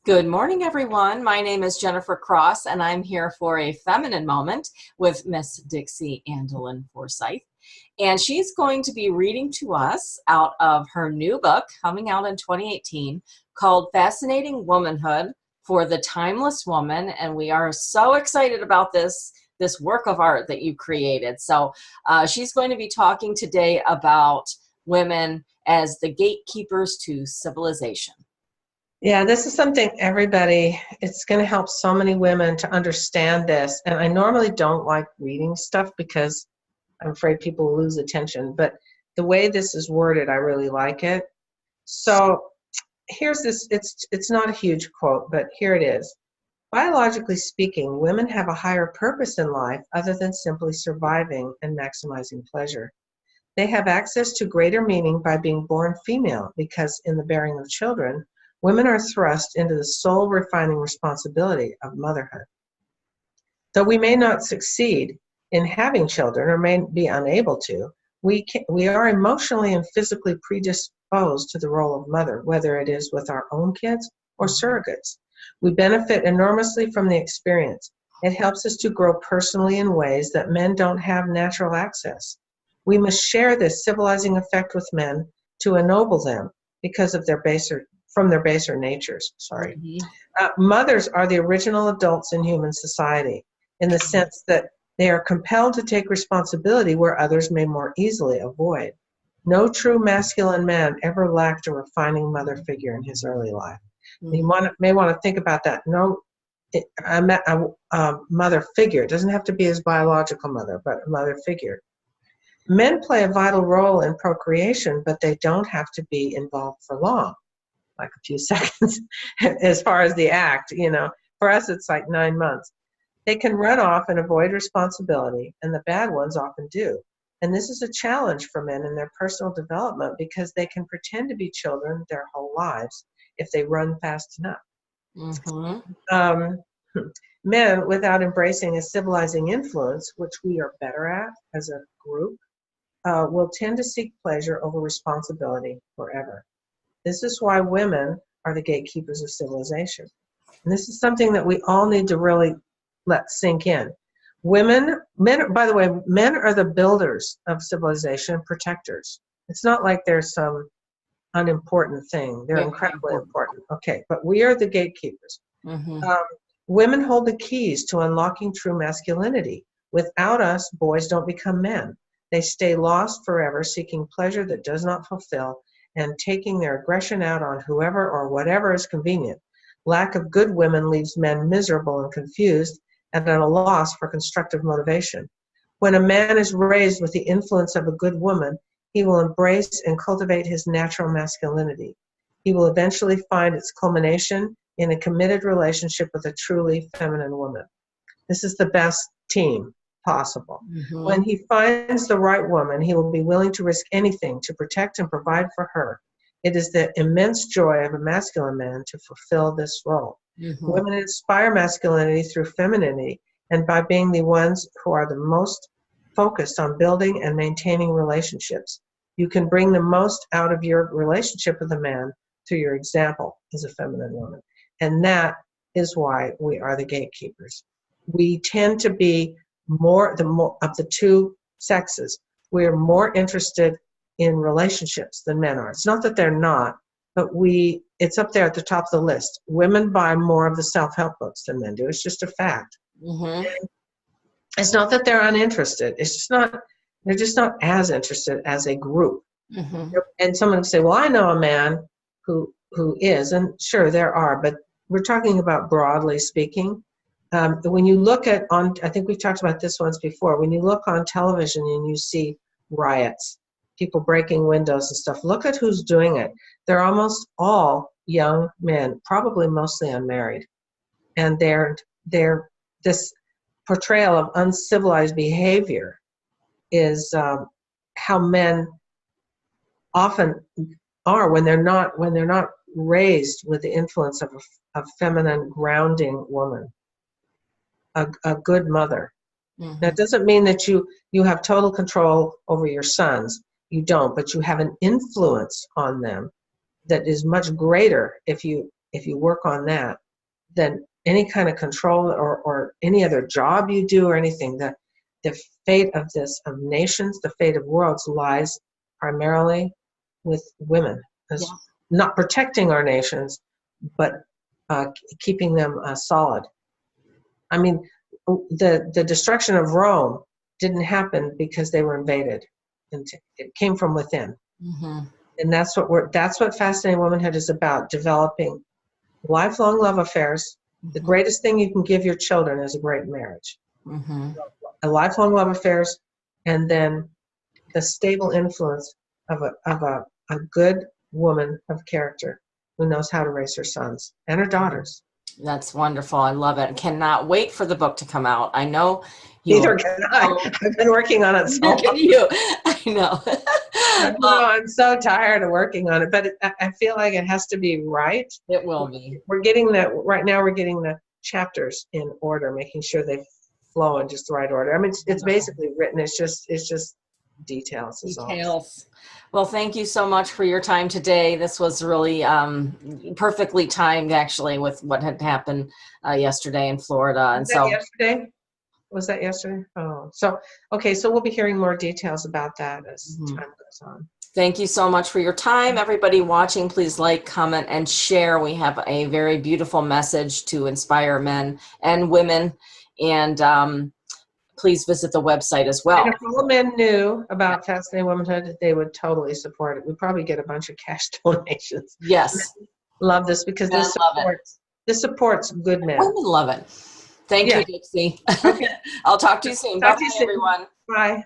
Good morning, everyone. My name is Jennifer Cross, and I'm here for a feminine moment with Miss Dixie Andelin Forsyth. And she's going to be reading to us out of her new book coming out in 2018 called Fascinating Womanhood for the Timeless Woman. And we are so excited about this work of art that you created. So she's going to be talking today about women as the gatekeepers to civilization. Yeah, this is something it's going to help so many women to understand this. And I normally don't like reading stuff because I'm afraid people will lose attention. But the way this is worded, I really like it. So here's this, it's not a huge quote, but here it is. Biologically speaking, women have a higher purpose in life other than simply surviving and maximizing pleasure. They have access to greater meaning by being born female because in the bearing of children, women are thrust into the soul refining responsibility of motherhood. Though we may not succeed in having children or may be unable to, we are emotionally and physically predisposed to the role of mother, whether it is with our own kids or surrogates. We benefit enormously from the experience. It helps us to grow personally in ways that men don't have natural access. We must share this civilizing effect with men to ennoble them because of their baser natures. Mothers are the original adults in human society in the sense that they are compelled to take responsibility where others may more easily avoid. No true masculine man ever lacked a refining mother figure in his early life. You may want to think about that. A mother figure. It doesn't have to be his biological mother, but a mother figure. Men play a vital role in procreation, but they don't have to be involved for long, like a few seconds as far as the act. For us, it's like 9 months. They can run off and avoid responsibility, and the bad ones often do. And this is a challenge for men in their personal development because they can pretend to be children their whole lives if they run fast enough. Men, without embracing a civilizing influence, which we are better at as a group, will tend to seek pleasure over responsibility forever. This is why women are the gatekeepers of civilization. And this is something that we all need to really let sink in. By the way, men are the builders of civilization, protectors. It's not like they're some unimportant thing. They're incredibly important. Okay, but we are the gatekeepers. Women hold the keys to unlocking true masculinity. Without us, boys don't become men. They stay lost forever, seeking pleasure that does not fulfill and taking their aggression out on whoever or whatever is convenient. Lack of good women leaves men miserable and confused and at a loss for constructive motivation. When a man is raised with the influence of a good woman, he will embrace and cultivate his natural masculinity. He will eventually find its culmination in a committed relationship with a truly feminine woman. This is the best team possible. When he finds the right woman, he will be willing to risk anything to protect and provide for her. It is the immense joy of a masculine man to fulfill this role. Women inspire masculinity through femininity and by being the ones who are the most focused on building and maintaining relationships. You can bring the most out of your relationship with a man through your example as a feminine woman. And that is why we are the gatekeepers. We tend to be more of the two sexes. We're more interested in relationships than men are. It's not that they're not, but it's up there at the top of the list. Women buy more of the self-help books than men do. It's just a fact. It's not that they're uninterested. They're just not as interested as a group. And someone would say, well, I know a man who is, and sure there are, but we're talking about broadly speaking. When you look I think we've talked about this once before, when you look on television and you see riots, people breaking windows and stuff, look at who's doing it. They're almost all young men, probably mostly unmarried. And this portrayal of uncivilized behavior is how men often are when they're not raised with the influence of a feminine grounding woman, a good mother. That doesn't mean that you have total control over your sons. You don't, but you have an influence on them that is much greater if you if you work on that, then any kind of control or any other job you do or anything, the fate of nations, the fate of worlds lies primarily with women. Yeah. Not protecting our nations, but keeping them solid. I mean, the destruction of Rome didn't happen because they were invaded. It came from within. Mm-hmm. And that's what Fascinating Womanhood is about, developing lifelong love affairs. The greatest thing you can give your children is a great marriage. Mm-hmm. A lifelong love affairs, and then the stable influence of a good woman of character who knows how to raise her sons and her daughters. That's wonderful. I love it. Cannot wait for the book to come out. I know you. Neither can I. I've been working on it so long. Neither can you. I know. I know, I'm so tired of working on it, but I feel like it has to be right. It will be. We're getting that right now. We're getting the chapters in order, making sure they flow in just the right order. I mean, it's basically written. It's just details. Details. Well, thank you so much for your time today. This was really perfectly timed, actually, with what had happened yesterday in Florida. And so yesterday. Was that yesterday? Oh, so okay. So we'll be hearing more details about that as time goes on. Thank you so much for your time. Everybody watching, please like, comment, and share. We have a very beautiful message to inspire men and women. And please visit the website as well. And if all men knew about Fascinating Womanhood, they would totally support it. We'd probably get a bunch of cash donations. Yes. Love this because this supports good men. Women love it. Thank you, Dixie. Okay. I'll talk to you soon. Bye, everyone. Bye.